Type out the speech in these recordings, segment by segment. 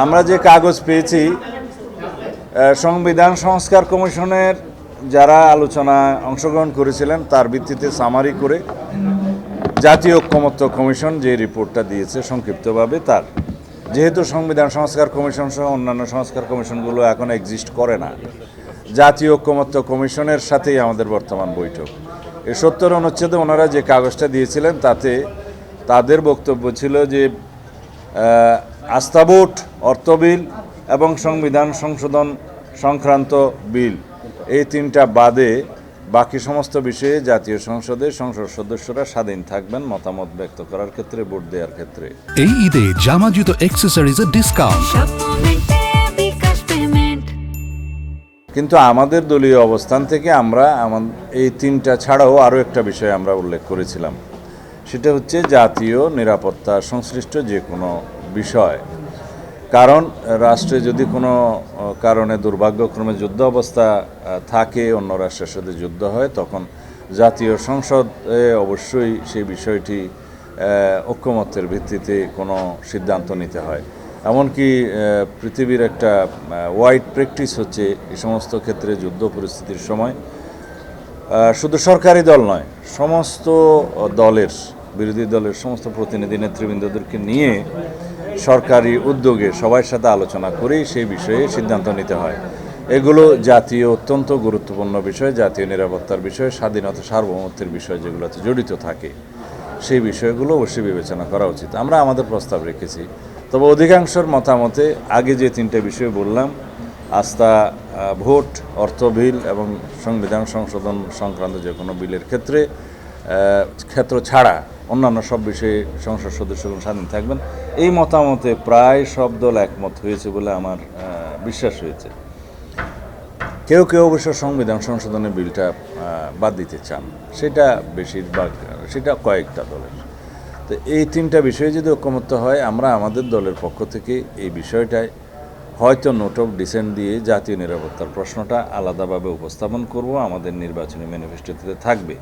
আমরা যে কাগজ পেয়েছি সংবিধান সংস্কার কমিশনের যারা আলোচনায় অংশগ্রহণ করেছিলেন তার ভিত্তিতে সামারি করে জাতীয় ঐকমত্য কমিশন যে রিপোর্টটা দিয়েছে সংক্ষিপ্তভাবে তার যেহেতু সংবিধান সংস্কার কমিশন সহ অন্যান্য সংস্কার কমিশনগুলো এখন এক্সিস্ট করে না, জাতীয় ঐকমত্য কমিশনের সাথেই আমাদের বর্তমান বৈঠক। এই ৭০ অনুচ্ছেদে ওনারা যে কাগজটা দিয়েছিলেন তাতে তাদের বক্তব্য ছিল যে আস্থা ভোট, অর্থ বিল এবং সংবিধান সংশোধন সংক্রান্ত বিল এই তিনটা বাদে বাকি সমস্ত বিষয়ে জাতীয় সংসদে সংসদ সদস্যরা স্বাধীন থাকবেন মতামত ব্যক্ত করার ক্ষেত্রে, ভোট দেওয়ার ক্ষেত্রে। এই ঈদে জামা জুতো অ্যাক্সেসরিজের ডিসকাউন্ট। কিন্তু আমাদের দলীয় অবস্থান থেকে আমরা এই তিনটা ছাড়াও আরও একটা বিষয় আমরা উল্লেখ করেছিলাম, সেটা হচ্ছে জাতীয় নিরাপত্তা সংশ্লিষ্ট যে কোনো বিষয়। কারণ রাষ্ট্রে যদি কোনো কারণে দুর্ভাগ্যক্রমে যুদ্ধ অবস্থা থাকে, অন্য রাষ্ট্রের সাথে যুদ্ধ হয়, তখন জাতীয় সংসদে অবশ্যই সেই বিষয়টি ঐকমত্যের ভিত্তিতে কোনো সিদ্ধান্ত নিতে হয়। এমনকি পৃথিবীর একটা ওয়াইড প্র্যাকটিস হচ্ছে এই সমস্ত ক্ষেত্রে যুদ্ধ পরিস্থিতির সময় শুধু সরকারি দল নয়, সমস্ত দলের, বিরোধী দলের সমস্ত প্রতিনিধি নেতৃবৃন্দদেরকে নিয়ে সরকারি উদ্যোগে সবার সাথে আলোচনা করেই সেই বিষয়ে সিদ্ধান্ত নিতে হয়। এগুলো জাতীয় অত্যন্ত গুরুত্বপূর্ণ বিষয়, জাতীয় নিরাপত্তার বিষয়, স্বাধীনতা সার্বভৌমত্বের বিষয় যেগুলোতে জড়িত থাকে, সেই বিষয়গুলো অবশ্যই বিবেচনা করা উচিত। আমরা আমাদের প্রস্তাব রেখেছি, তবে অধিকাংশের মতামতে আগে যে তিনটে বিষয় বললাম, আস্থা ভোট, অর্থ বিল এবং সংবিধান সংশোধন সংক্রান্ত যে কোনো বিলের ক্ষেত্র ছাড়া অন্যান্য সব বিষয়ে সংসদ সদস্যগণ স্বাধীন থাকবেন, এই মতামতে প্রায় সব দল একমত হয়েছে বলে আমার বিশ্বাস হয়েছে। কেউ কেউ অবশ্য সংবিধান সংশোধনের বিলটা বাদ দিতে চান, সেটা বেশিরভাগ, সেটা কয়েকটা দলের। তো এই তিনটা বিষয়ে যদি ঐকমত্য হয়, আমরা আমাদের দলের পক্ষ থেকে এই বিষয়টায় হয়তো নোট অফ ডিসেন্ট দিয়ে জাতীয় নিরাপত্তার প্রশ্নটা আলাদাভাবে উপস্থাপন করব, আমাদের নির্বাচনী ম্যানিফেস্টোতে থাকবে।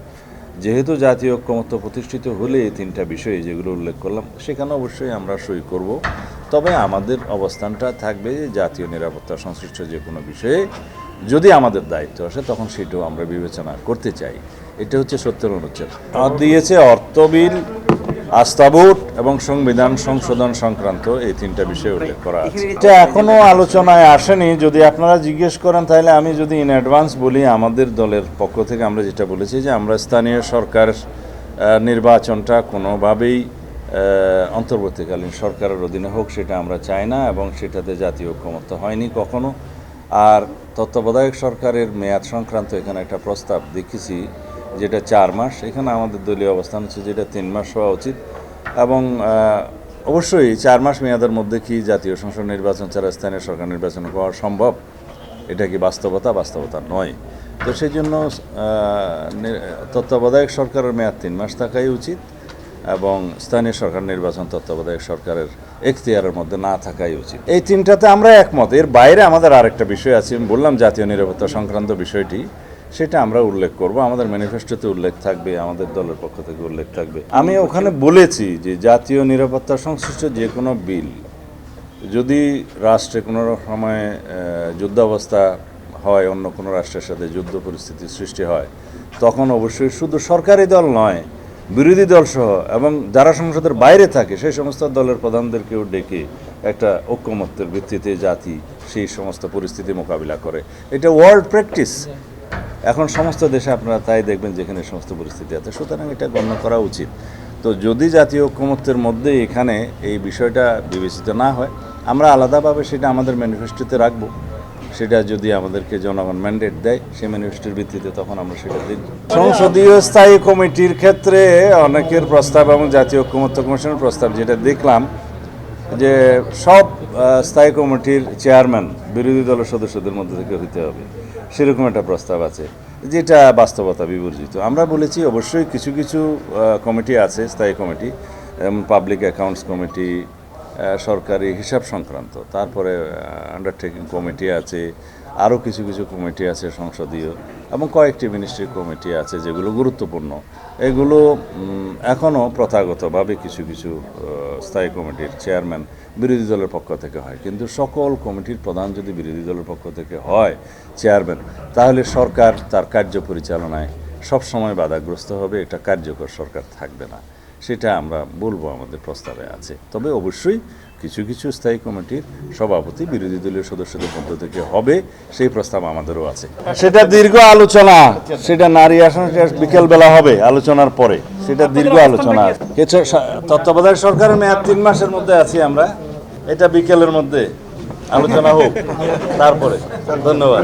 যেহেতু জাতীয় ঐকমত্য প্রতিষ্ঠিত হলে এই তিনটা বিষয়ে যেগুলো উল্লেখ করলাম সেখানে অবশ্যই আমরা সই করব, তবে আমাদের অবস্থানটা থাকবে যে জাতীয় নিরাপত্তা সংশ্লিষ্ট যে কোনো বিষয়ে যদি আমাদের দায়িত্ব আসে তখন সেটাও আমরা বিবেচনা করতে চাই। এটা হচ্ছে ৭০ অনুচ্ছেদ। দিয়েছে অর্থ বিল, আস্থা ভোট এবং সংবিধান সংশোধন সংক্রান্ত এই তিনটা বিষয় উল্লেখ করা আছে। এটা এখনো আলোচনায় আসেনি। যদি আপনারা জিজ্ঞেস করেন তাহলে আমি যদি ইন অ্যাডভান্স বলি, আমাদের দলের পক্ষ থেকে আমরা যেটা বলেছি যে আমরা স্থানীয় সরকার নির্বাচনটা কোনোভাবেই অন্তর্বর্তীকালীন সরকারের অধীনে হোক সেটা আমরা চাই না, এবং সেটাতে জাতীয় ঐকমত্য হয়নি কখনো। আর তত্ত্বাবধায়ক সরকারের মেয়াদ সংক্রান্ত এখানে একটা প্রস্তাব দেখেছি যেটা ৪ মাস, এখানে আমাদের দলীয় অবস্থান হচ্ছে যেটা ৩ মাস হওয়া উচিত। এবং অবশ্যই ৪ মাস মেয়াদের মধ্যে কি জাতীয় সংসদ নির্বাচন ছাড়া স্থানীয় সরকার নির্বাচন হওয়া সম্ভব? এটা কি বাস্তবতা? বাস্তবতা নয়। তো সেই জন্য তত্ত্বাবধায়ক সরকারের মেয়াদ ৩ মাস থাকাই উচিত, এবং স্থানীয় সরকার নির্বাচন তত্ত্বাবধায়ক সরকারের এখতিয়ারের মধ্যে না থাকাই উচিত। এই তিনটাতে আমরা একমত। এর বাইরে আমাদের আরেকটা বিষয় আছে, আমি বললাম জাতীয় নিরাপত্তা সংক্রান্ত বিষয়টি, সেটা আমরা উল্লেখ করব, আমাদের ম্যানিফেস্টোতে উল্লেখ থাকবে, আমাদের দলের পক্ষ থেকে উল্লেখ থাকবে। আমি ওখানে বলেছি যে জাতীয় নিরাপত্তা সংশ্লিষ্ট যে কোনো বিল যদি রাষ্ট্রে কোনো সময় যুদ্ধাবস্থা হয়, অন্য কোনো রাষ্ট্রের সাথে যুদ্ধ পরিস্থিতির সৃষ্টি হয়, তখন অবশ্যই শুধু সরকারি দল নয়, বিরোধী দল সহ এবং যারা সংসদের বাইরে থাকে সেই সমস্ত দলের প্রধানদেরকেও ডেকে একটা ঐকমত্যের ভিত্তিতে জাতি সেই সমস্ত পরিস্থিতি মোকাবিলা করে। এটা ওয়ার্ল্ড প্র্যাকটিস, এখন সমস্ত দেশে আপনারা তাই দেখবেন যেখানে সমস্ত পরিস্থিতি আছে, সুতরাং এটা গণ্য করা উচিত। তো যদি জাতীয় ঐকমত্যের মধ্যে এখানে এই বিষয়টা বিবেচিত না হয়, আমরা আলাদাভাবে সেটা আমাদের ম্যানিফেস্টোতে রাখবো। সেটা যদি আমাদেরকে জনগণ ম্যান্ডেট দেয় সেই ম্যানিফেস্টোর ভিত্তিতে তখন আমরা সেটা দেখব। সংসদীয় স্থায়ী কমিটির ক্ষেত্রে অনেকের প্রস্তাব এবং জাতীয় ঐকমত্য কমিশনের প্রস্তাব যেটা দেখলাম যে সব স্থায়ী কমিটির চেয়ারম্যান বিরোধী দলের সদস্যদের মধ্যে থেকে হইতে হবে, সেরকম একটা প্রস্তাব আছে, যেটা বাস্তবতা বিবর্জিত। আমরা বলেছি অবশ্যই কিছু কিছু কমিটি আছে স্থায়ী কমিটি, পাবলিক অ্যাকাউন্টস কমিটি, সরকারি হিসাব সংক্রান্ত, তারপরে আন্ডারটেকিং কমিটি আছে, আরও কিছু কিছু কমিটি আছে সংসদীয়, এবং কয়েকটি মিনিস্ট্রি কমিটি আছে যেগুলো গুরুত্বপূর্ণ। এগুলো এখনও প্রথাগতভাবে কিছু কিছু স্থায়ী কমিটির চেয়ারম্যান বিরোধী দলের পক্ষ থেকে হয়, কিন্তু সকল কমিটির প্রধান যদি বিরোধী দলের পক্ষ থেকে হয় চেয়ারম্যান, তাহলে সরকার তার কার্য পরিচালনায় সবসময় বাধাগ্রস্ত হবে, এটা কার্যকর সরকার থাকবে না। সেটা আমরা বলবো আমাদের প্রস্তাবে আছে। তবে অবশ্যই কিছু কিছু স্থায়ী কমিটির সভাপতি বিরোধী দলীয় সদস্যদের মধ্য থেকে হবে, সেই প্রস্তাব আমাদেরও আছে। সেটা দীর্ঘ আলোচনা, সেটা নারী আসন বিকেলবেলা হবে আলোচনার পরে, সেটা দীর্ঘ আলোচনা। কিছু তত্ত্বাবধায়ক সরকারের মেয়াদ 3 মাসের মধ্যে আছি আমরা, এটা বিকেলের মধ্যে আলোচনা হোক তারপরে। ধন্যবাদ।